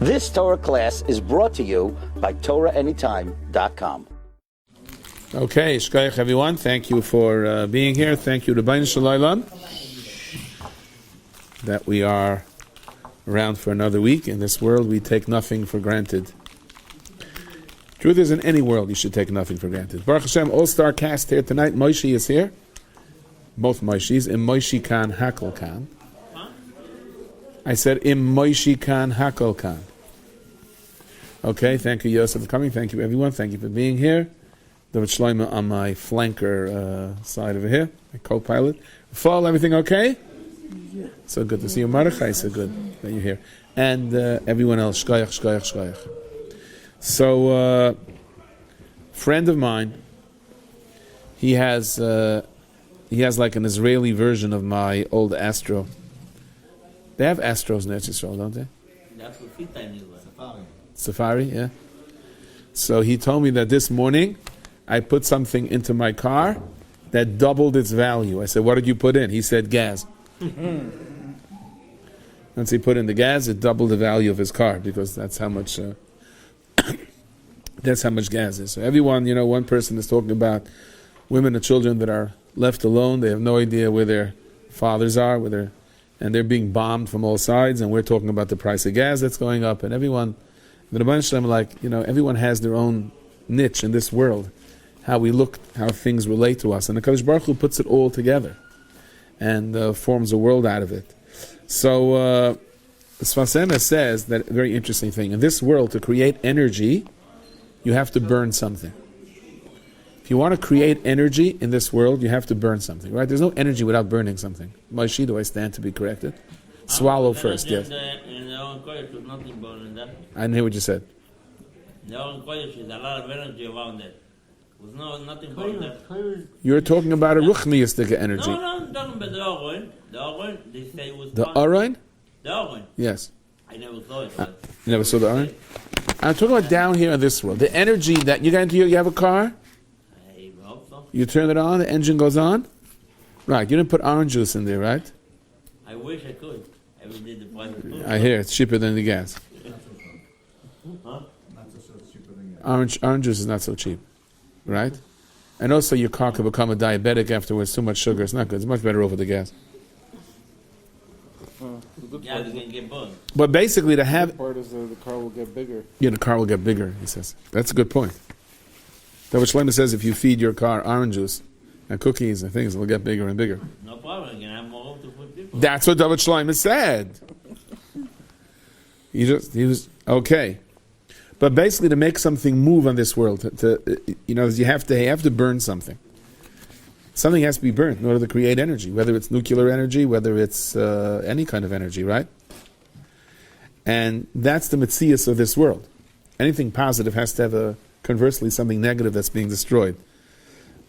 This Torah class is brought to you by TorahAnytime.com. Okay, shkoyach everyone. Thank you for being here. Thank you to Rabbi Shalom that we are around for another week. In this world, we take nothing for granted. Truth is, in any world, you should take nothing for granted. Baruch Hashem, all-star cast here tonight. Moshe is here. Both Moshes. Im Moshe Khan, Hakel Khan. I said, Im Moshe Khan, Hakel Khan. Okay, thank you, Yosef, for coming. Thank you, everyone. Thank you for being here. David Shlomo on my flanker side over here, my co-pilot. Fall, everything okay? Yeah. So good to see you, Mordechai. So good that you're here. And everyone else, shkoyach, shkoyach, shkoyach. So, friend of mine, he has like an Israeli version of my old Astro. They have Astros in Eretz Yisrael, don't they? That's what fit I knew. Safari, yeah. So he told me that this morning I put something into my car that doubled its value. I said, what did you put in? He said, gas. Once he put in the gas, it doubled the value of his car because that's how much gas is. So everyone, one person is talking about women and children that are left alone. They have no idea where their fathers are, and they're being bombed from all sides. And we're talking about the price of gas that's going up. And everyone, the Rabbi Shalom, everyone has their own niche in this world. How we look, how things relate to us. And the Kadosh Baruch Hu puts it all together and forms a world out of it. So, the Sfas Emes says that very interesting thing. In this world, to create energy, you have to burn something. If you want to create energy in this world, you have to burn something, right? There's no energy without burning something. Moshe, do I stand to be corrected? Swallow first, yes. I didn't hear what you said. There's a lot of energy around it. There's nothing but that. You're talking about a ruchniistic energy. No, I'm talking about the Aron. The Aron, they say it was the Aron? The Aron. Yes. I never saw it. You never saw the Aron? I'm talking about down here in this world. The energy that you got into, you have a car? I hope so. You turn it on, the engine goes on? Right, you didn't put orange juice in there, right? I wish I could. I would did the price of food. I hear it's cheaper than the gas. Huh? Orange juice is not so cheap, right? And also your car could become a diabetic afterwards. Too much sugar, it's not good. It's much better over the gas. Yeah, it's going to get bugged. But basically to have... The part is the car will get bigger. Yeah, the car will get bigger, he says. That's a good point. David Shlomo says if you feed your car orange juice and cookies and things, it will get bigger and bigger. No problem, you can have more room to put people. That's what David Shlomo said. He was okay. But basically, to make something move on this world, you have to burn something. Something has to be burnt in order to create energy, whether it's nuclear energy, whether it's any kind of energy, right? And that's the metzius of this world. Anything positive has to have conversely, something negative that's being destroyed.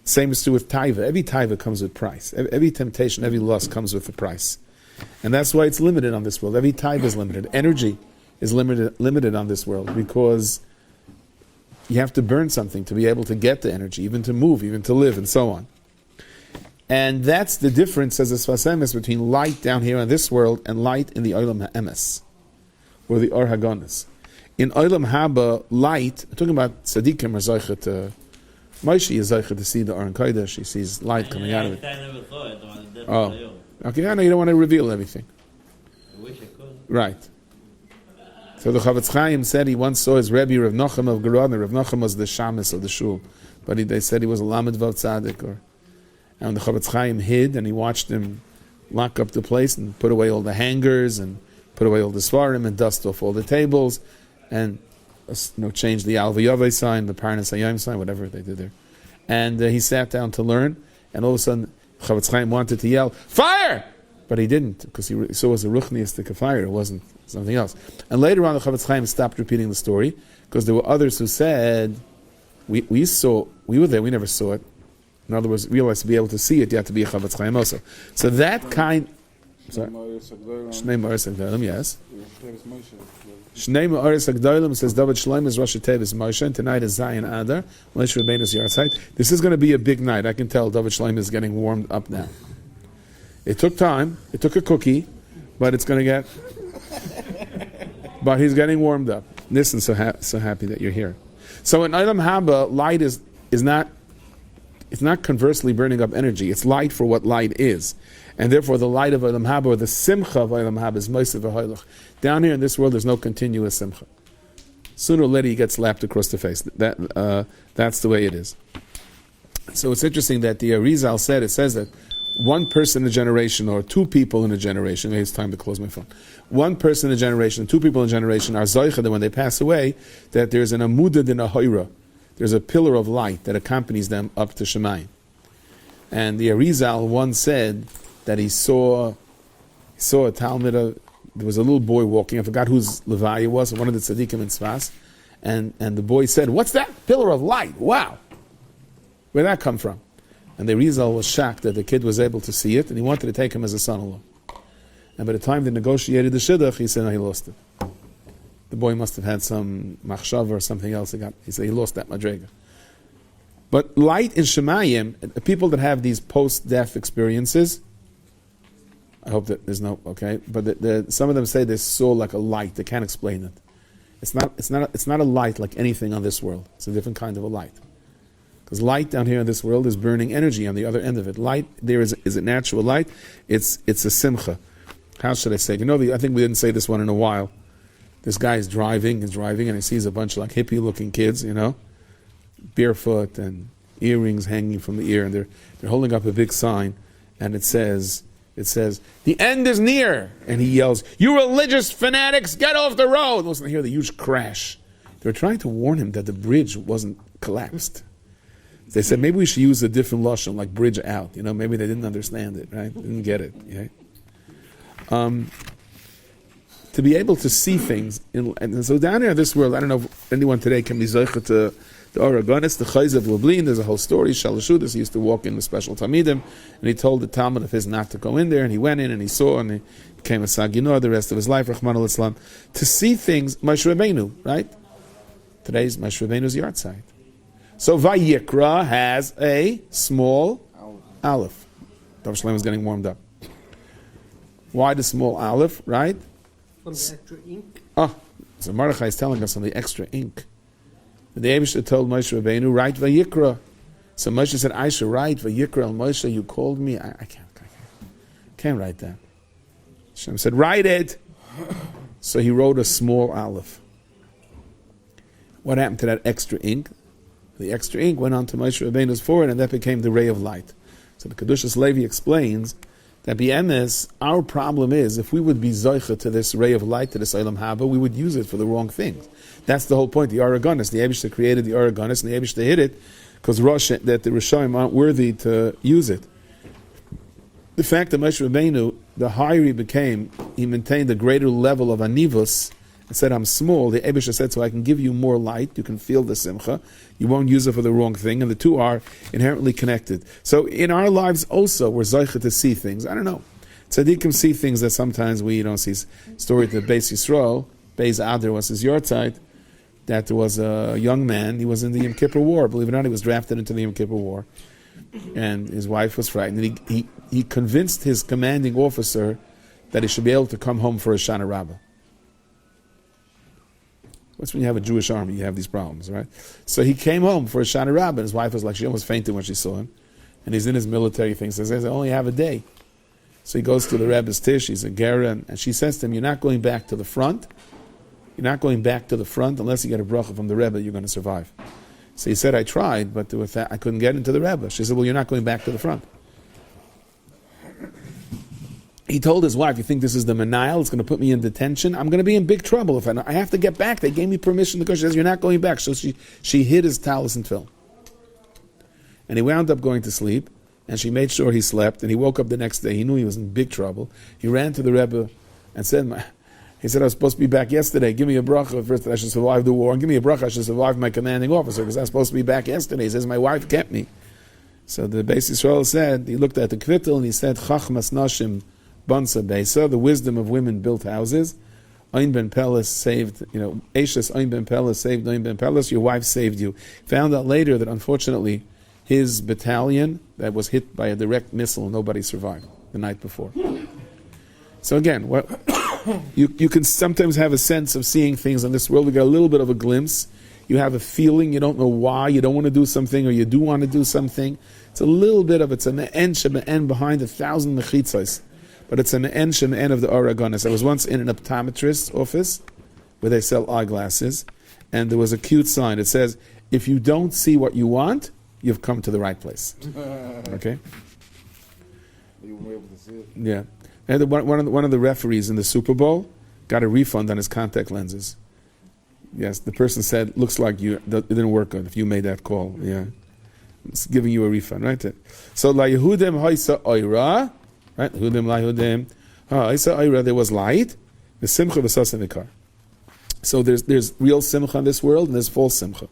Same is true with taiva. Every taiva comes with price. Every temptation, every lust comes with a price. And that's why it's limited on this world. Every taiva is limited. Energy is limited on this world because you have to burn something to be able to get the energy, even to move, even to live, and so on. And that's the difference, as a Sfas Emes, between light down here in this world and light in the Olam HaEmes, or the Or HaGonis. In Olam Haba, light, I'm talking about Tzadikim are Zoichet, Moshe is Zoichet to see the Aron Kodesh, he sees light coming out of it. I never saw it. Oh, okay, I know you don't want to reveal everything. I wish I could. Right. So the Chavetz Chaim said he once saw his Rebbe Rav Nachum of Gerodner. Rav Nachum was the shamus of the shul, but they said he was a Lamed Vav Tzadik. And the Chavetz Chaim hid, and he watched him lock up the place and put away all the hangers and put away all the svarim and dust off all the tables and change the Al V'Yaveh sign, the Parnas Hayom sign, whatever they did there. And he sat down to learn, and all of a sudden Chavetz Chaim wanted to yell, "Fire!" But he didn't, because he saw it was a ruchniistic fire, it wasn't something else. And later on, the Chavetz Chaim stopped repeating the story, because there were others who said, we were there, we never saw it. In other words, realized to be able to see it, you have to be a Chavetz Chaim also. So that kind... Sorry? Shnei Ma'aris Agdolim, yes. Shnei Ma'aris Agdolim says, David Shlomo is Rosh Tevis Moshe, and tonight is Zayin Adar, Moshe Rabbeinu's Yartzeit. This is going to be a big night. I can tell David Shlomo is getting warmed up now. It took time, it took a cookie, but it's going to get... But he's getting warmed up. Listen, so happy that you're here. So in Olam Haba, light is not, it's not conversely burning up energy. It's light for what light is. And therefore the light of Olam Haba, or the simcha of Olam Haba, is Moiseh v'Hoilach. Down here in this world, there's no continuous simcha. Sooner or later, you get slapped across the face. That's the way it is. So it's interesting that the Arizal said, it says that one person in a generation, or two people in a generation, maybe it's time to close my phone. One person in a generation, two people in a generation are zoicha that when they pass away, that there's an amudad in a hoira. There's a pillar of light that accompanies them up to Shemayim. And the Arizal once said that he saw a Talmud, there was a little boy walking, I forgot whose Levaya was, one of the tzaddikim in Tzfas, and the boy said, "What's that pillar of light? Wow! Where'd that come from?" And the Rizal was shocked that the kid was able to see it, and he wanted to take him as a son-in-law. And by the time they negotiated the shidduch, he said, no, he lost it. The boy must have had some machshava or something else. He said he lost that madrega. But light in Shemayim, people that have these post-death experiences, I hope that there's no, okay, but some of them say they saw like a light. They can't explain it. It's not a light like anything on this world. It's a different kind of a light. Because light down here in this world is burning energy on the other end of it. Light there is a natural light. It's a simcha. How should I say? I think we didn't say this one in a while. This guy is driving, and he sees a bunch of like hippie-looking kids, barefoot and earrings hanging from the ear, and they're holding up a big sign, and it says, "The end is near," and he yells, "You religious fanatics, get off the road!" Listen, hear the huge crash. They were trying to warn him that the bridge wasn't collapsed. They said maybe we should use a different lashon, like bridge out. Maybe they didn't understand it, right? Didn't get it. Yeah? To be able to see things, and so down here in this world, I don't know if anyone today can be zoicha to the Oregonis, the Chayz of Lublin. There's a whole story. Shalashudis, he used to walk in with special Talmidim, and he told the Talmud of his not to go in there, and he went in and he saw, and he became a Saginor the rest of his life, Rahman al-Islam. To see things, Moshe Rabbeinu, right? Today's Moshe Rabbeinu's yard site. So Vayikra has a small aleph. Dov Shalem is getting warmed up. Why the small aleph, right? From the extra ink? So Mordechai is telling us on the extra ink. The Eibishter told Moshe Rabbeinu, write Vayikra. So Moshe said, I should write Vayikra al Moshe, you called me. I can't write that. Hashem said, write it. So he wrote a small aleph. What happened to that extra ink? The extra ink went onto Moshe Rabbeinu's forehead, and that became the ray of light. So the Kedushas Levi explains that BMS, our problem is, if we would be zoicha to this ray of light, to this Olam Haba, we would use it for the wrong things. That's the whole point. The Oregonis, the Eibishter created the Oregonis, and the Eibishter hid it because that the Rishonim aren't worthy to use it. The fact that Moshe Rabbeinu, the higher he became, he maintained a greater level of anivus, and said, I'm small. The Eibishter said, so I can give you more light. You can feel the simcha. You won't use it for the wrong thing. And the two are inherently connected. So in our lives also, we're zeicha to see things. I don't know. Tzaddikim see things that sometimes we don't see. Story to Beis Yisrael, Beis Adar was his yahrzeit, that there was a young man, he was in the Yom Kippur War. Believe it or not, he was drafted into the Yom Kippur War. And his wife was frightened. And he convinced his commanding officer that he should be able to come home for a Shana Rabbah. That's when you have a Jewish army, you have these problems, right? So he came home for a Shana Rabbah, and his wife was like, she almost fainted when she saw him. And he's in his military thing, says, I only have a day. So he goes to the Rebbe's tish, he's a Gera, and she says to him, you're not going back to the front. You're not going back to the front unless you get a bracha from the Rebbe, you're going to survive. So he said, I tried, but with that, I couldn't get into the Rebbe. She said, well, you're not going back to the front. He told his wife, you think this is the Menayel? It's going to put me in detention? I'm going to be in big trouble if I have to get back. They gave me permission to go. She says, you're not going back. So she hid his talis and tefillin. And he wound up going to sleep, and she made sure he slept, and he woke up the next day. He knew he was in big trouble. He ran to the Rebbe and said, he said, I was supposed to be back yesterday. Give me a bracha first that I should survive the war, and give me a bracha I should survive my commanding officer, because I was supposed to be back yesterday. He says, my wife kept me. So the Beis Yisrael said, he looked at the kvittel, and he said, Chachmas Nashim Bansa Beisa, the wisdom of women built houses. Ein ben Peles saved, Eishes Ein ben Peles saved Ein ben Peles, your wife saved you. Found out later that unfortunately his battalion that was hit by a direct missile, nobody survived the night before. So again, You can sometimes have a sense of seeing things in this world. We get a little bit of a glimpse. You have a feeling, you don't know why, you don't want to do something, or you do want to do something. It's a little bit of it's an me'en sheme'en behind 1,000 mechitzos. But it's an me'en sheme'en of the Aragonis. I was once in an optometrist's office where they sell eyeglasses, and there was a cute sign. It says, if you don't see what you want, you've come to the right place. Okay? You were able to see it. Yeah. And one of the referees in the Super Bowl got a refund on his contact lenses. Yes, the person said, looks like it didn't work good if you made that call. Yeah. It's giving you a refund, right? So, La Yehudim Haisa Oira, right? Yehudim La Yehudim Haisa Oira, there was light, the Simcha V'Sasa Vikar. So there's real Simcha in this world, and there's false Simcha.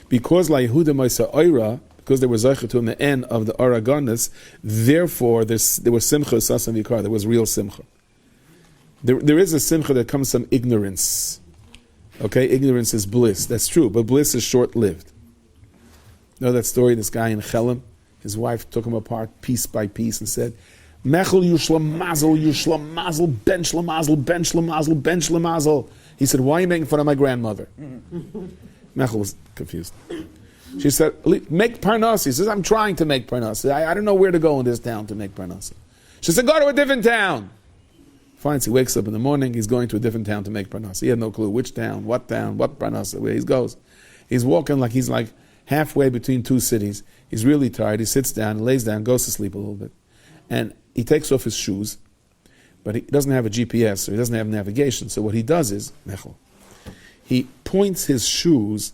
Because La Yehudim Haisa Oira, because there was Zeicha to in the end of the Aragonis, therefore there was Simcha V'Sasa Vikar, there was real Simcha. There is a Simcha that comes from ignorance. Okay, ignorance is bliss. That's true, but bliss is short-lived. You know that story? This guy in Chelem, his wife took him apart piece by piece and said, "Mechel yushlam mazel, ben shlamazel, ben shlamazel, ben shlamazel." He said, "Why are you making fun of my grandmother?" Mechel was confused. She said, "Make parnas." He says, "I'm trying to make parnas. I don't know where to go in this town to make parnas." She said, "Go to a different town." Fine, so he wakes up in the morning, he's going to a different town to make parnas. He had no clue which town, what parnas, where he goes. He's walking like he's like halfway between two cities. He's really tired. He sits down, lays down, goes to sleep a little bit. And he takes off his shoes, but he doesn't have a GPS, so he doesn't have navigation. So what he does is, he points his shoes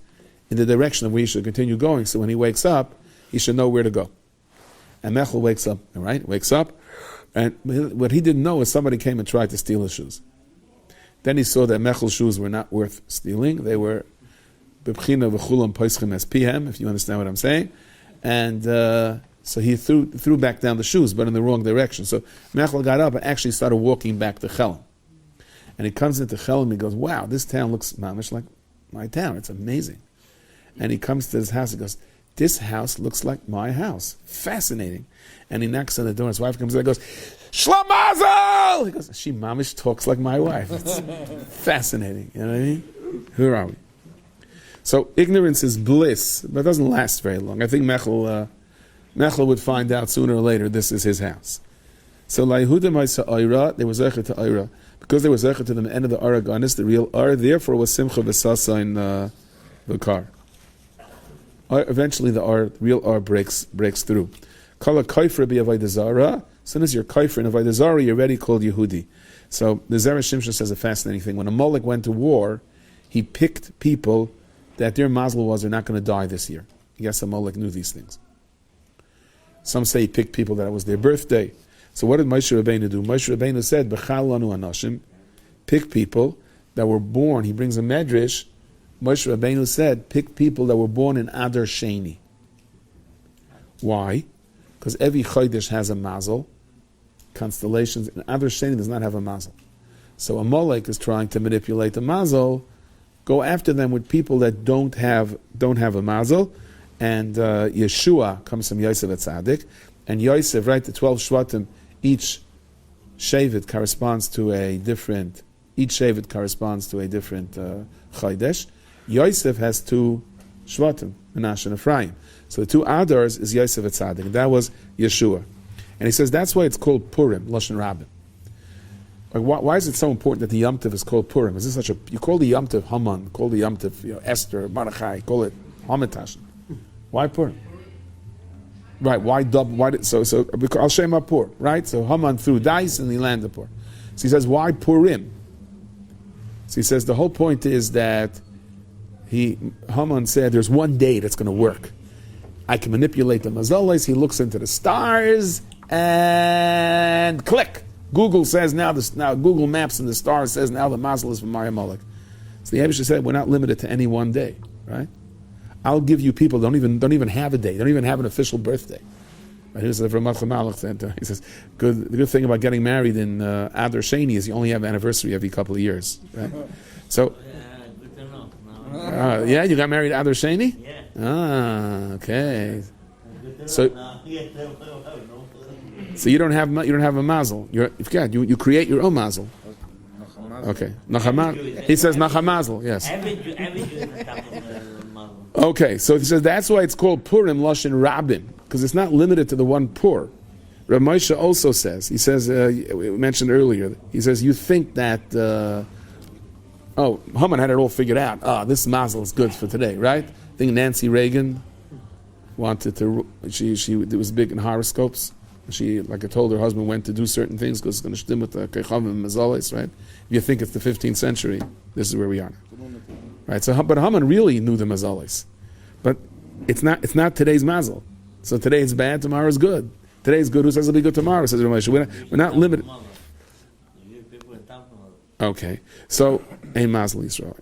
in the direction of where he should continue going, so when he wakes up, he should know where to go. And Mechel wakes up, all right? Wakes up, and what he didn't know is somebody came and tried to steal his shoes. Then he saw that Mechel's shoes were not worth stealing. They were bebchina v'chulam poischim es pihem, if you understand what I'm saying. And so he threw back down the shoes, but in the wrong direction. So Mechel got up and actually started walking back to Chelem. And he comes into Chelem and he goes, "Wow, this town looks mamish like my town. It's amazing." And he comes to his house and goes, "This house looks like my house. Fascinating." And he knocks on the door, his wife comes in and goes, "Shlamazel!" He goes, "She mamish talks like my wife." It's fascinating. You know what I mean? Who are we? So ignorance is bliss, but it doesn't last very long. I think Mechel would find out sooner or later this is his house. So La Yehudim Haisa Oira, there was Zeicha to Oira. Because there was Zeicha to the end of the Aragonis, the real Ar, therefore was Simcha V'Sasa in the car. Eventually the real R breaks through. Kala Kaifra bi Avodah Zarah. As soon as you're Kaifra in Avodah Zarah, you're already called Yehudi. So the Zerah Shimshon says a fascinating thing. When a Molech went to war, he picked people that their mazel was they're not going to die this year. Yes, a Molech knew these things. Some say he picked people that it was their birthday. So what did Moshe Rabbeinu do? Moshe Rabbeinu said, "B'chal lanu anashim," pick people that were born. He brings a medrash. Moshe Rabbeinu said, pick people that were born in Adar Sheni. Why? Because every Chodesh has a mazel. Constellations, and Adar Sheni does not have a mazel. So a Molech is trying to manipulate the mazel. Go after them with people that don't have a mazel. And Yeshua comes from Yosef Atzadik. And Yosef, right, the 12 Shvatim, each Shevet corresponds to a different Chodesh. Yosef has two Shvatim, Menashe and Ephraim. So the two Adars is Yosef Atzadik, and that was Yeshua. And he says that's why it's called Purim, Lashon Rabbi. Like, why is it so important that the Yom Tov is called Purim? Is this such a, you call the Yom Tov Haman, call the Yom Tov Esther, Mordechai, call it Hamatash. Why Purim? Right, why double? So because I'll show him up Pur, right? So Haman threw dice and he landed Pur. So he says, why Purim? So he says the whole point is that Haman said there's one day that's going to work. I can manipulate the mazalas. He looks into the stars and click. Google says now Google Maps and the stars says now the mazel is from Maryam Molech. So the Abishah said we're not limited to any one day, right? I'll give you people don't even have a day. They don't even have an official birthday. Right? Here's the Ramach Malach said. He says the good thing about getting married in Adar Sheni is you only have an anniversary every couple of years. Right? So Good to know. yeah, you got married Adar Sheni? Yeah. Okay. Good to So- know. So you don't have a mazel. You create your own mazel. Okay. He says Nachamazel, yes. Every Jew is a type of Muslim. Okay, so he says that's why it's called Purim Lashon Rabim, because it's not limited to the one Pur. Rabbi Moshe also says, he says, we mentioned earlier, he says, you think that, Haman had it all figured out. This mazel is good for today, right? I think Nancy Reagan wanted to, she was big in horoscopes. She, like I told her husband, went to do certain things because it's going to stim with the Kechavim and Mazalis, right? If you think it's the 15th century, this is where we are. Right? So, but Haman really knew the Mazalis. But it's not today's mazel. So today it's bad, tomorrow is good. Today is good, who says it'll be good tomorrow? Says Ramesh. We're not limited. Okay. So, ein mazel Yisrael.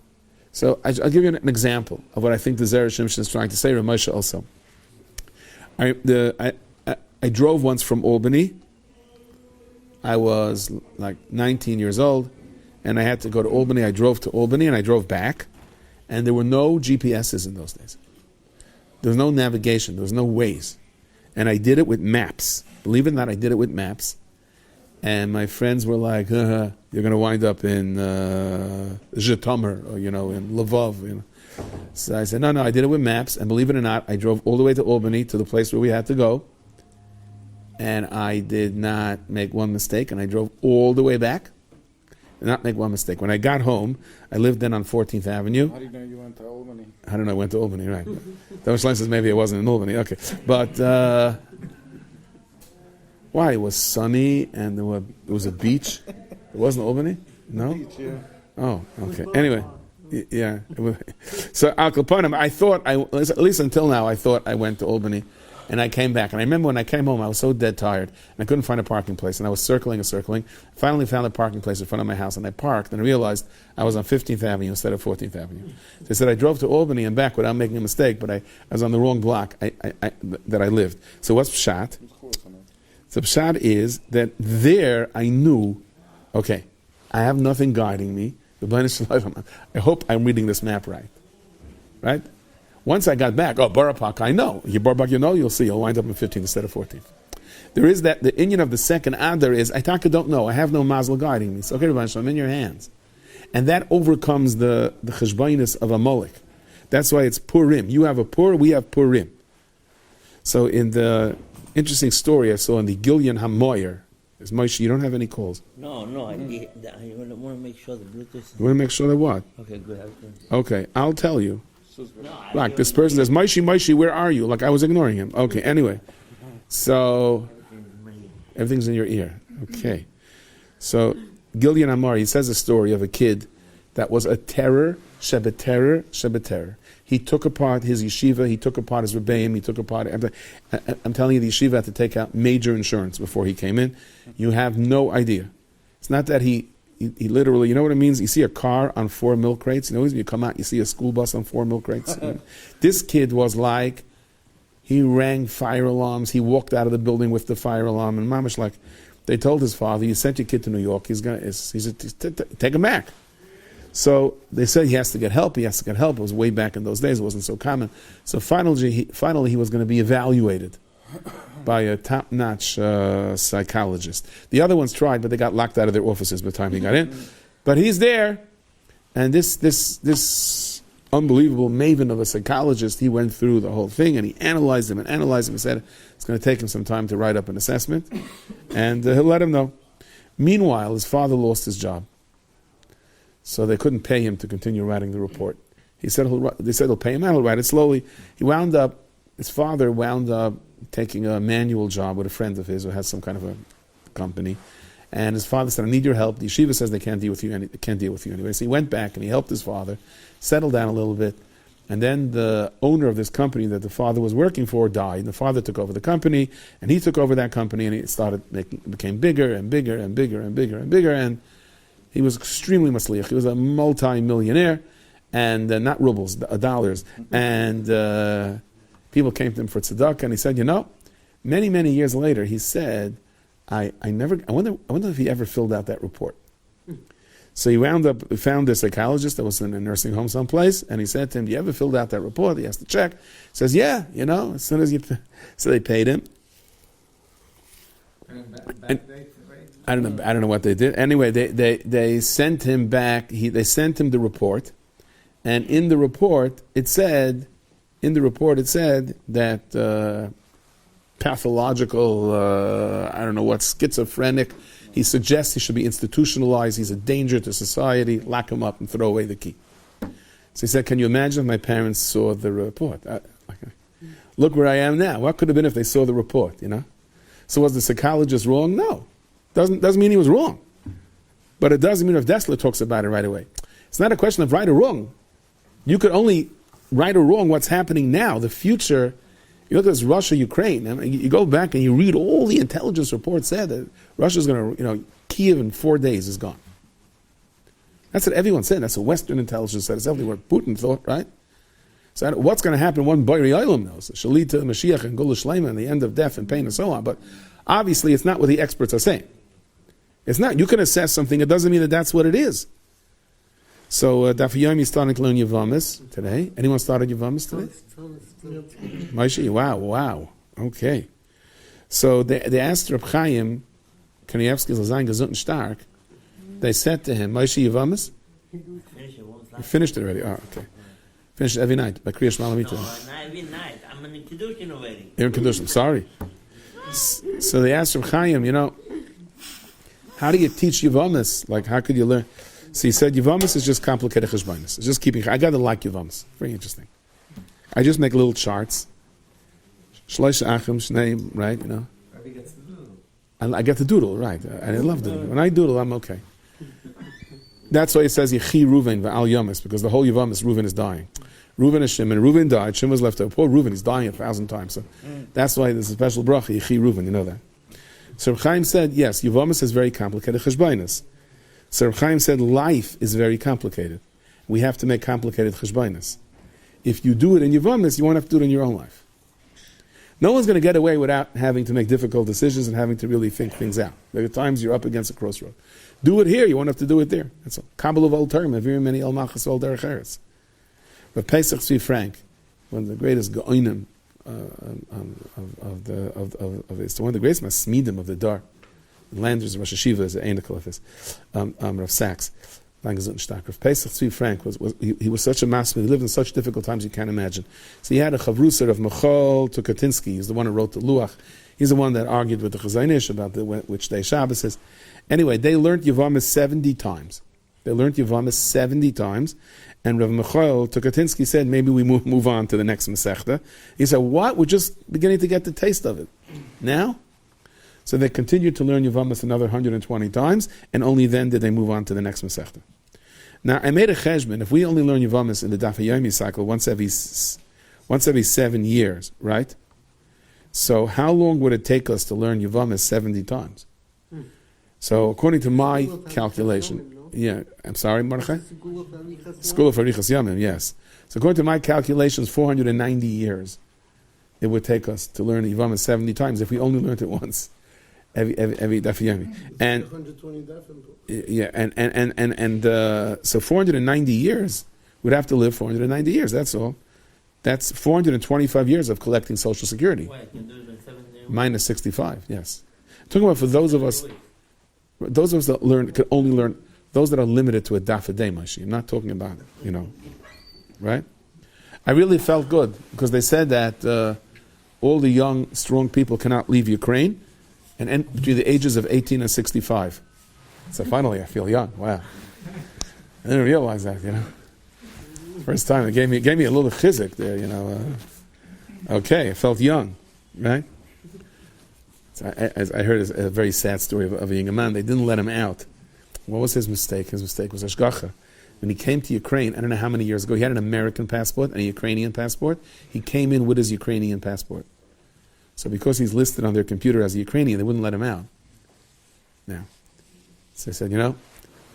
So I'll give you an example of what I think the Zera Shimshon is trying to say, Ramesh also. I drove once from Albany. I was like 19 years old, and I had to go to Albany. I drove to Albany, and I drove back, and there were no GPSs in those days. There was no navigation. There was no Waze. And I did it with maps. Believe it or not, I did it with maps. And my friends were like, you're going to wind up in Zhytomyr, or, in Lvov. So I said, no, I did it with maps. And believe it or not, I drove all the way to Albany, to the place where we had to go. And I did not make one mistake. And I drove all the way back. Did not make one mistake. When I got home, I lived then on 14th Avenue. How do you know you went to Albany? I don't know, I went to Albany, right. That was says maybe I wasn't in Albany. Okay. But, why? It was sunny and there was a beach. It wasn't Albany? No? Beach, yeah. Oh, okay. Anyway. Yeah. So, Al Kaponim, I thought, at least until now, I thought I went to Albany. And I came back. And I remember when I came home, I was so dead tired. And I couldn't find a parking place. And I was circling. Finally found a parking place in front of my house. And I parked. And I realized I was on 15th Avenue instead of 14th Avenue. So I said I drove to Albany and back without making a mistake. But I was on the wrong block that I lived. So what's Pshat? So Pshat is that there I knew, okay, I have nothing guiding me. I hope I'm reading this map right. Right? Once I got back, Barapak, I know. Barapak, you'll see. You'll wind up in 15th instead of 14th. There is that, the Inyan of the second Adar is, I don't know. I have no mazel guiding me. So, okay, Rabbi, I'm in your hands. And that overcomes the cheshbainis of Amalek. That's why it's Purim. You have a Pur, we have Purim. So in the interesting story I saw in the Gilyon HaMoyer, is Moshe, you don't have any calls. No, I want to make sure the Bluetooth. You want to make sure that what? Okay, good. Okay, I'll tell you. Like this person says, Moshe, where are you? Like I was ignoring him. Okay, anyway. So, everything's in your ear. Okay. So, Gilyon Amar, he says a story of a kid that was a terror, shebeterror. He took apart his yeshiva, he took apart his rebbeim, he took apart everything. I'm telling you, the yeshiva had to take out major insurance before he came in. You have no idea. It's not that he literally, you know what it means? You see a car on 4 milk crates. You know, when you come out, you see a school bus on 4 milk crates. This kid was like, he rang fire alarms. He walked out of the building with the fire alarm. And mamash, like, they told his father, you sent your kid to New York. He's take him back. So they said he has to get help. It was way back in those days. It wasn't so common. So finally he was going to be evaluated by a top-notch psychologist. The other ones tried, but they got locked out of their offices by the time he got in. But he's there, and this unbelievable maven of a psychologist, he went through the whole thing, and he analyzed him and said it's going to take him some time to write up an assessment, and he'll let him know. Meanwhile, his father lost his job, so they couldn't pay him to continue writing the report. They said he'll pay him out, he'll write it slowly. His father wound up taking a manual job with a friend of his who has some kind of a company. And his father said, I need your help. The yeshiva says they can't deal with you anyway. So he went back and he helped his father, settled down a little bit. And then the owner of this company that the father was working for died. And the father took over the company, and he took over that company, and it became bigger and bigger and bigger and bigger and bigger. And he was extremely masliach. He was a multi-millionaire, and not rubles, dollars. And people came to him for tzedakah, and he said, many, many years later, he said, I wonder if he ever filled out that report. So he found a psychologist that was in a nursing home someplace, and he said to him, do you ever filled out that report? He has to check. He says, yeah, as soon as so they paid him. I don't know what they did. Anyway, they sent him back. They sent him the report, and in the report it said that pathological, I don't know what, schizophrenic. He suggests he should be institutionalized. He's a danger to society. Lock him up and throw away the key. So he said, "Can you imagine if my parents saw the report? Look where I am now. What could have been if they saw the report? You know." So was the psychologist wrong? No. Doesn't mean he was wrong. But it doesn't mean if Dessler talks about it right away. It's not a question of right or wrong. You could only right or wrong what's happening now. The future, you look at this Russia, Ukraine, and you go back and you read all the intelligence reports said that Russia's going to, Kiev in 4 days is gone. That's what everyone said. That's what Western intelligence said. It's definitely what Putin thought, right? So what's going to happen, one Boiri Olam knows. Shalita, Mashiach, and Gula Shlema, and the end of death and pain and so on. But obviously it's not what the experts are saying. It's not. You can assess something. It doesn't mean that that's what it is. So Daf Yomi is starting to learn Yavamis today. Anyone started Yavamis today? Moshe, wow. Okay. So they asked Reb Chaim, Kanievsky Zayn Gesund Stark. They said to him, Moshe Yavamis? You finished it already. Oh, okay. Finished it every night by Kriya Shema Lamita. No, not every night. I'm in Kiddushin already. You're in Kiddushin. Sorry. So they asked Reb Chaim, how do you teach Yavamis? Like, how could you learn? So he said, Yavamis is just complicated cheshbonis. It's just keeping. I got to like Yavamis. Very interesting. I just make little charts. Shlosh Achim Shnei, right? Rabbi gets to doodle. I get to doodle, right? And I love doodling. When I doodle, I'm okay. That's why it says Yechi Reuven v'al Yamis, because the whole Yavamis, Reuven is dying. Reuven is Shimon. Reuven died. Shimon was left over. Poor Reuven, he's dying 1,000 times. So that's why there's a special bracha, Yechi Reuven. You know that. So Chaim said, yes, Yavamis is very complicated cheshbonis. So Chaim said, life is very complicated. We have to make complicated cheshbonis. If you do it in Yavamis, you won't have to do it in your own life. No one's going to get away without having to make difficult decisions and having to really think things out. There are times you're up against a crossroad. Do it here, you won't have to do it there. That's all. Kabbalah of all term, very many El Machas Ol Derech Eretz. But Pesach Tzvi Frank, one of the greatest Go'inim of one of the greatest Masmidim of the Dar, Landers Rosh Hashiva is an Einik Kalifis, Rav Sachs, Rav Pesach Tzvi Frank he was such a masmid. He lived in such difficult times you can't imagine. So he had a chavruser of Michal Tukatinsky. He's the one who wrote the Luach. He's the one that argued with the Chazanish about which day Shabbos is. Anyway, they learned Yavamis 70 times. And Rav Michal Tukatinsky said, maybe we move on to the next Masechta. He said, what? We're just beginning to get the taste of it. Now? So they continued to learn Yavamis another 120 times, and only then did they move on to the next Masechta. Now, I made a cheshbon. If we only learn Yavamis in the Daf Yomi cycle once every 7 years, right? So how long would it take us to learn Yavamis 70 times? So according to my calculation, I'm sorry, Mordechai? School of Arichas Yamim, yes. So according to my calculations, 490 years it would take us to learn Yavamis 70 times if we only learned it once. Every Daf Yomi. And 120 dafim. So 490 years would have to live 490 years. That's all. That's 425 years of collecting Social Security. Minus 65. Yes. I'm talking about for those of us that could only learn, those that are limited to a daf a day, Moshe. I'm not talking about right? I really felt good because they said that all the young, strong people cannot leave Ukraine. And between the ages of 18 and 65. So finally, I feel young. Wow. I didn't realize that, First time, it gave me a little chizik there, Okay, I felt young, right? So I heard a very sad story of a young man. They didn't let him out. What was his mistake? His mistake was Schachter. When he came to Ukraine, I don't know how many years ago, he had an American passport and a Ukrainian passport. He came in with his Ukrainian passport. So because he's listed on their computer as a Ukrainian, they wouldn't let him out. Now, so I said,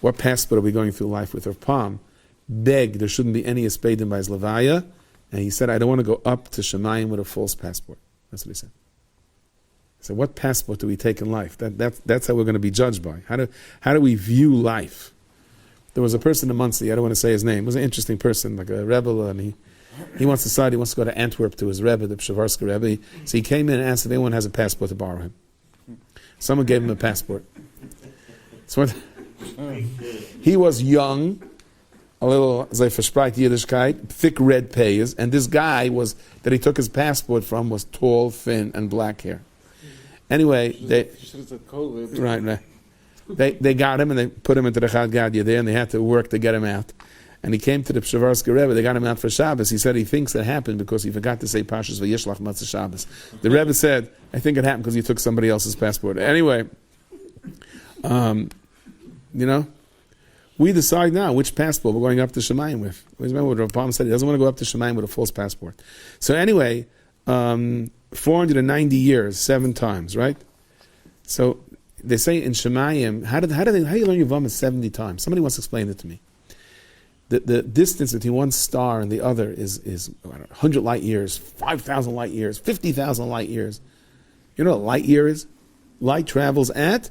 what passport are we going through life with? Or Palm begged there shouldn't be any espedim by his levaya, and he said, I don't want to go up to Shemayim with a false passport. That's what he said. So what passport do we take in life? That's how we're going to be judged by. How do we view life? There was a person in Muncie, I don't want to say his name, he was an interesting person, like a rebel, and he wants to go to Antwerp to his Rebbe, the Pshavarska Rebbe. So he came in and asked if anyone has a passport to borrow him. Someone gave him a passport. So he was young, a little, as I verspreit Yiddishkeit, thick red payas, and this guy that he took his passport from was tall, thin, and black hair. Anyway, they got him and they put him into the Chad Gadya there, and they had to work to get him out. And he came to the Pshavarska Rebbe. They got him out for Shabbos. He said he thinks it happened because he forgot to say Pashas V'Yishlach Matzah Shabbos. The Rebbe said, I think it happened because he took somebody else's passport. Anyway, we decide now which passport we're going up to Shemayim with. Remember what Rav Palm said? He doesn't want to go up to Shemayim with a false passport. So anyway, 490 years, 7 times, right? So they say in Shemayim, how do you learn Yevamah 70 times? Somebody wants to explain it to me. The distance between one star and the other is 100 light years, 5,000 light years, 50,000 light years. You know what a light year is? Light travels at?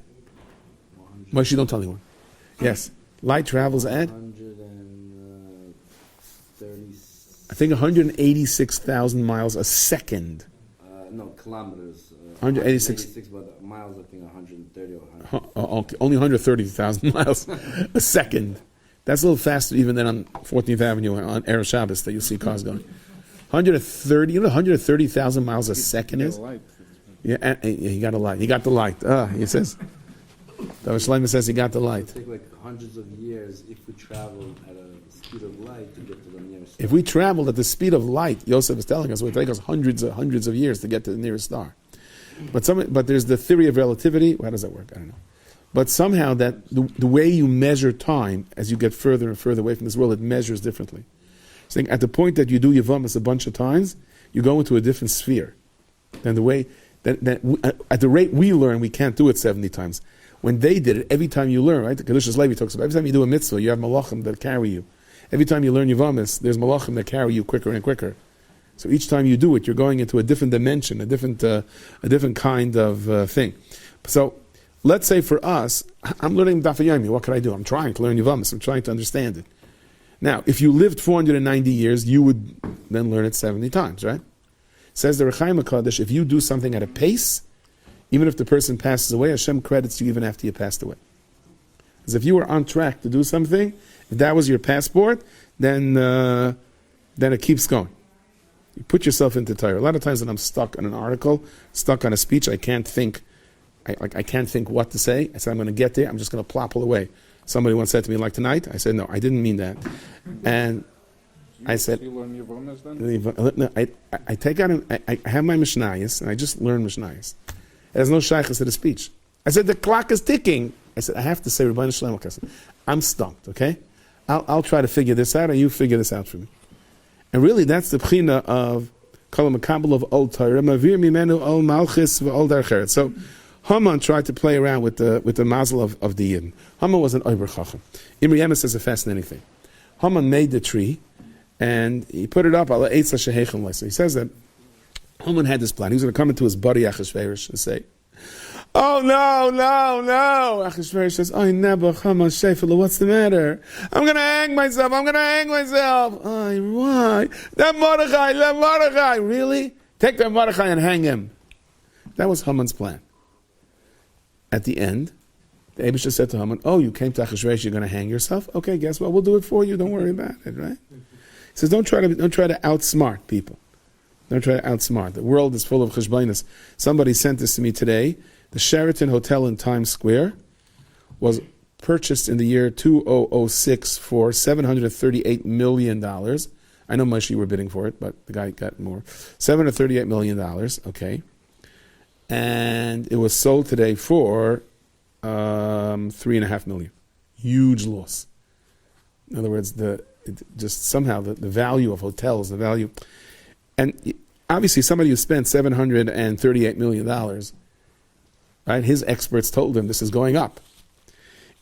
Moshe, don't tell anyone. Yes. Light travels at? 130. I think 186,000 miles a second. No, kilometers. 186, but miles, I think 130 or 100. Okay, only 130,000 miles a second. That's a little faster even than on 14th Avenue on Erev Shabbos that you'll see cars going. 130, you know 130,000 miles a second is? Yeah, and he got a light. He got the light. He says, David Shleimer says he got the light. It will take like hundreds of years if we travel at a speed of light to get to the nearest star. If we traveled at the speed of light, Yosef is telling us, it would take us hundreds of years to get to the nearest star. But there's the theory of relativity. How does that work? I don't know. But somehow that the way you measure time as you get further and further away from this world, it measures differently. So at the point that you do Yevamis a bunch of times, you go into a different sphere. Than the way at the rate we learn, we can't do it 70 times. When they did it, every time you learn, right? The Kedushas Levi talks about every time you do a mitzvah, you have malachim that carry you. Every time you learn Yevamis, there's malachim that carry you quicker and quicker. So each time you do it, you're going into a different dimension, a different kind of thing. So let's say for us, I'm learning Daf Yomi. What can I do? I'm trying to learn Yevamis. I'm trying to understand it. Now, if you lived 490 years, you would then learn it 70 times, right? Says the Rechaim HaKadosh, if you do something at a pace, even if the person passes away, Hashem credits you even after you passed away. As if you were on track to do something, if that was your passport, then it keeps going. You put yourself into Torah. A lot of times when I'm stuck on an article, stuck on a speech, I can't think. I can't think what to say. I said, I'm going to get there. I'm just going to plopple away. Somebody once said to me, like tonight, I said, no, I didn't mean that. And I said, you learn Yevamis then? no, I take out, I have my Mishnayos, and I just learn Mishnayos. It has no shaykhs to the speech. I said, the clock is ticking. I said, I have to say, Rabbi Shlomo Kassan. I'm stumped, okay? I'll try to figure this out, and you figure this out for me. And really, that's the b'china of Kol HaMakabel of Old Torah, Mavir Mimenu Ol Malchis V'Ol Derecheret. So, Haman tried to play around with the mazel of the Yidden. Haman was an Oiber Chacham. Imri Yemes says a fascinating thing. Haman made the tree, and he put it up. He says that Haman had this plan. He was going to come into his buddy Achashverosh and say, "Oh no! Achashverosh says, "Oh Nebuch, Haman, Shefela, what's the matter? I'm going to hang myself. Oh, why? That Mordechai, really? Take that Mordechai and hang him." That was Haman's plan. At the end, the Eibusha said to Haman, "Oh, you came to Achashverosh, you're going to hang yourself? Okay, guess what? We'll do it for you. Don't worry about it, right?" He says, "Don't try to outsmart people. Don't try to outsmart. The world is full of cheshbonos." Somebody sent this to me today. The Sheraton Hotel in Times Square was purchased in the year 2006 for $738 million. I know Moshe, you were bidding for it, but the guy got more. $738 million, okay. And it was sold today for $3.5 million. Huge loss. In other words, the value of hotels, the value, and obviously somebody who spent $738 million, right? His experts told him this is going up.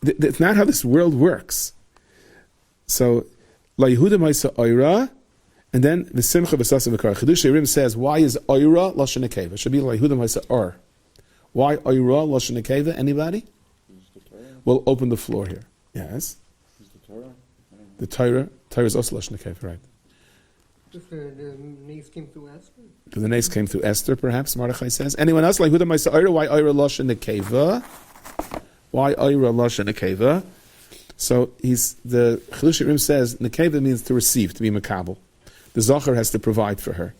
It's not how this world works. So, La Yehuda Maisa Oira. And then the Simcha B'Sasa V'Kar. Chidush Yerim says, why is Oira Lashon Nekeva? It should be like Yehuda Ma'isa Or. Why Oira Lashon Nekeva? Anybody? We'll open the floor here. Yes? The Torah is also Lashon Nekeva, right? The nays came through Esther. The nays came through Esther, perhaps, Mordechai says. Anyone else? Like Yehuda Ma'isa Oira? Why Oira Lashon Nekeva? Why Oira Lashon Nekeva? So the Chilush Rim says Nekeva means to receive, to be makabel. The Zachar has to provide for her.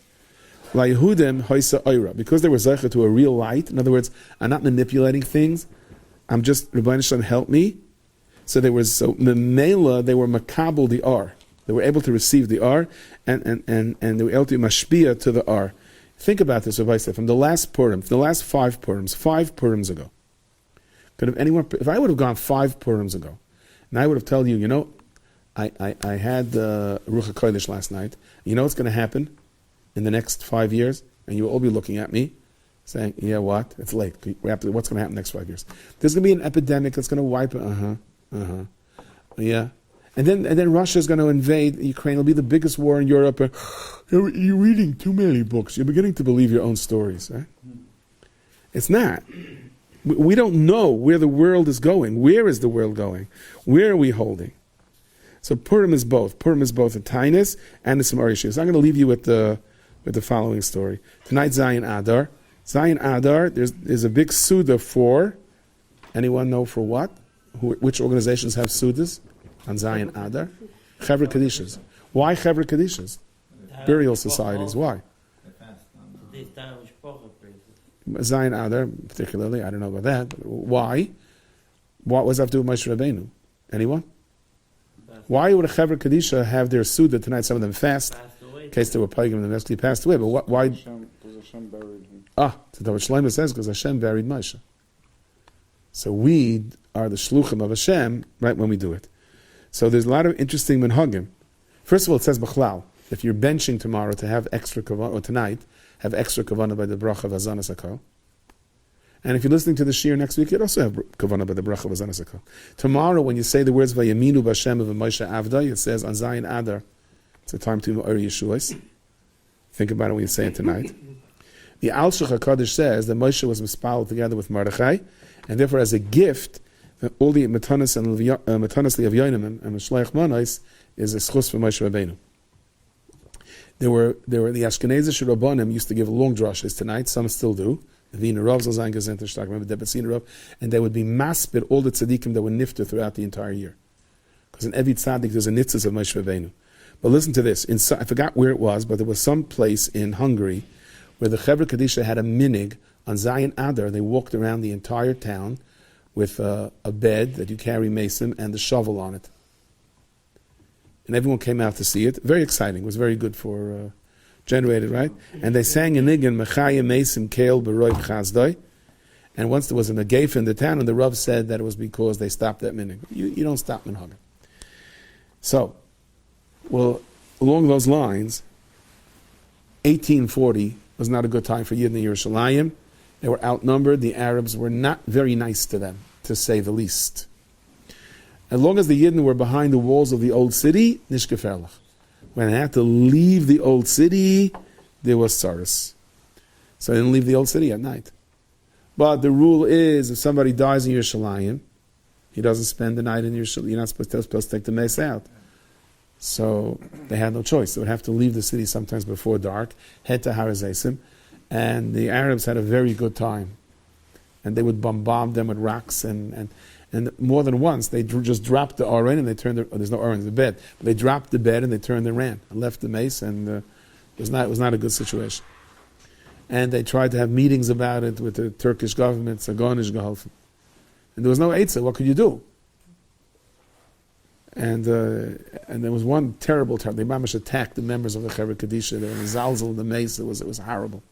La Yehudim Hoisa Oira, because they were Zachar to a real light. In other words, I'm not manipulating things. I'm just Rebbeinu Shalom help me. So Memela, they were makabel the R. They were able to receive the R, and they were able to mashpia to the R. Think about this, Rabbi said, from the last Purim, from the last 5 Purims ago. Could have anyone, if I would have gone 5 Purims ago, and I would have told you, I had Ruach HaKodesh last night. You know what's going to happen in the next 5 years? And you will all be looking at me, saying, yeah, what? It's late. What's going to happen in the next 5 years? There's going to be an epidemic that's going to wipe it. Yeah. And then Russia is going to invade Ukraine. It'll be the biggest war in Europe. You're reading too many books. You're beginning to believe your own stories. Right? It's not. We don't know where the world is going. Where is the world going? Where are we holding? So Purim is both. Purim is both a tainus and a samar issue. So I'm going to leave you with the following story. Tonight, Zayin Adar. Zayin Adar, there's a big Suda for, anyone know for what? Which organizations have Sudas on Zayin Adar? Chevra Kadishas. Why Chevra Kadishas? Burial societies. Why? Zayin Adar, particularly, I don't know about that. But why? What was that to do with Moshe Rabbeinu? Anyone? Why would a Chevra Kadisha have their Suda tonight? Some of them fast, in case they were pagan and eventually passed away. But why? Because Hashem buried him. That's what Shlomo says, because Hashem buried Moshe. So we are the shluchim of Hashem right when we do it. So there's a lot of interesting minhagim. First of all, it says b'chlal, if you're benching tomorrow to have extra kavanah, or tonight, have extra kavanah by the bracha of Hazanas HaKol. And if you're listening to the shir next week, you'd also have kavanah by the bracha of Hazanas HaKol. Tomorrow, when you say the words Vayaminu B'Hashem of Moshe Avda, it says on Zayin Adar, it's a time to Ma'or Yeshuas. Think about it when you say it tonight. The Al Shach HaKadosh says that Moshe was mispal together with Mordechai, and therefore as a gift, all the matanas and matanas li'avyonim and mishleich manos is a schus for Moshe Rabbeinu. There were the Ashkenazish Rabbanim used to give long drushes tonight. Some still do. And they would be maspid all the tzaddikim that were nifter throughout the entire year. Because in every tzaddik there's a nitzas of Moshe Rabbeinu. But listen to this. I forgot where it was, but there was some place in Hungary where the Chevra Kadisha had a minig on Zayin Adar. They walked around the entire town with a bed that you carry mason and the shovel on it. And everyone came out to see it. Very exciting. It was very good for generated, right? And they sang a niggin, Mechaya Mason Kale Beroy Chazdoi. And once there was a Megaf in the town, and the Rav said that it was because they stopped that minig. You don't stop minhagim. So, well, along those lines, 1840 was not a good time for Yidden in Yerushalayim. They were outnumbered. The Arabs were not very nice to them, to say the least. As long as the Yidden were behind the walls of the old city, nish gefährlich. When they had to leave the old city, there was tsaris. So they didn't leave the old city at night. But the rule is, if somebody dies in Yerushalayim, he doesn't spend the night in Yerushalayim. You're not supposed to take the mace out. So they had no choice. They would have to leave the city sometimes before dark, head to Har HaZeisim, and the Arabs had a very good time. And they would bombard them with rocks, and more than once they just dropped the Aron and they turned. There's no Aron in the bed, but they dropped the bed and they turned and ran and left the mace, and it was not a good situation. And they tried to have meetings about it with the Turkish government, Sagonish geholfen, and there was no eitzah. What could you do? And there was one terrible time. They mamish attacked the members of the Chevra Kadisha. They were in Zalzal, the mace. It was horrible.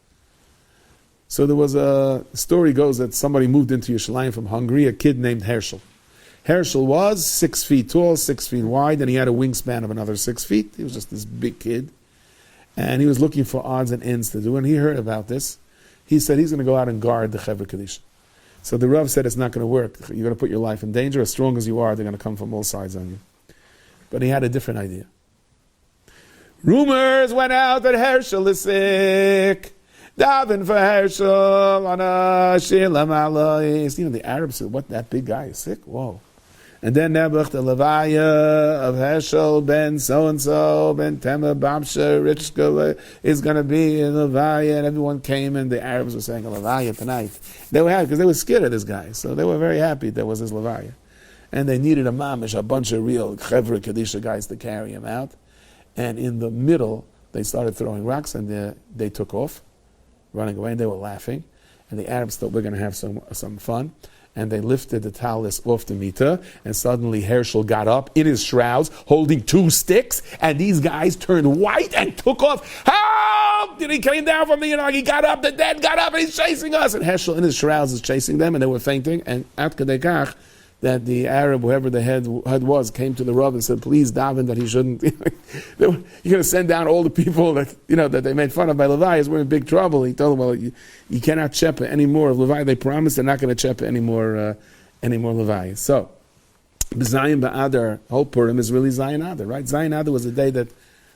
So there was the story goes that somebody moved into Yerushalayim from Hungary, a kid named Herschel. Herschel was 6 feet tall, 6 feet wide, and he had a wingspan of another 6 feet. He was just this big kid. And he was looking for odds and ends to do, and he heard about this. He said he's going to go out and guard the Chevra Kadisha. So the Rav said it's not going to work. You're going to put your life in danger. As strong as you are, they're going to come from all sides on you. But he had a different idea. Rumors went out that Herschel is sick. Daven for Herschel on a Shilam Alois. The Arabs said, what, that big guy is sick? Whoa. And then Nebuch, the Levaya of Heschel, ben so-and-so, ben Tema, Babsha, Richka, is going to be in Levaya, and everyone came, and the Arabs were saying, Levaya tonight. They were happy, because they were scared of this guy, so they were very happy there was this Levaya. And they needed a mamish, a bunch of real Chevra Kadisha guys to carry him out. And in the middle, they started throwing rocks, and they took off, running away, and they were laughing. And the Arabs thought, we're going to have some fun. And they lifted the talus off the mita, and suddenly Herschel got up in his shrouds, holding 2 sticks, and these guys turned white and took off. Help! And he came down from the, he got up, the dead got up, and he's chasing us. And Herschel in his shrouds is chasing them, and they were fainting. And at Kadekach, that the Arab, whoever the head was, came to the Rav and said, please daven that he shouldn't. You're going to send down all the people that that they made fun of by Levi. We're in big trouble. He told them, well, you cannot chepa any more of Levi. They promised they're not going to chepa any more Levi. So, Zayin Ba'adar, whole Purim is really Zayin Adar, right? Zayin Adar was the day that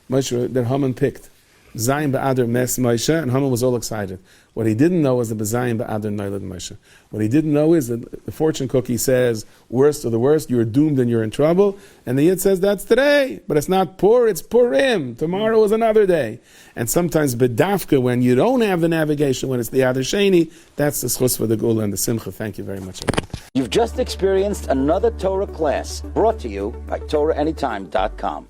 Haman picked. Zayin Ba'adar Mes Moshe, and Haman was all excited. What he didn't know was the Zayin Ba'adar Noilad Moshe. What he didn't know is that the fortune cookie says, worst of the worst, you're doomed and you're in trouble. And the Yid says, that's today. But it's not Pur, it's Purim. Tomorrow is another day. And sometimes B'dafka, when you don't have the navigation, when it's the Adar Sheni, that's the schus for the Gula and the Simcha. Thank you very much, everyone. You've just experienced another Torah class brought to you by TorahAnytime.com.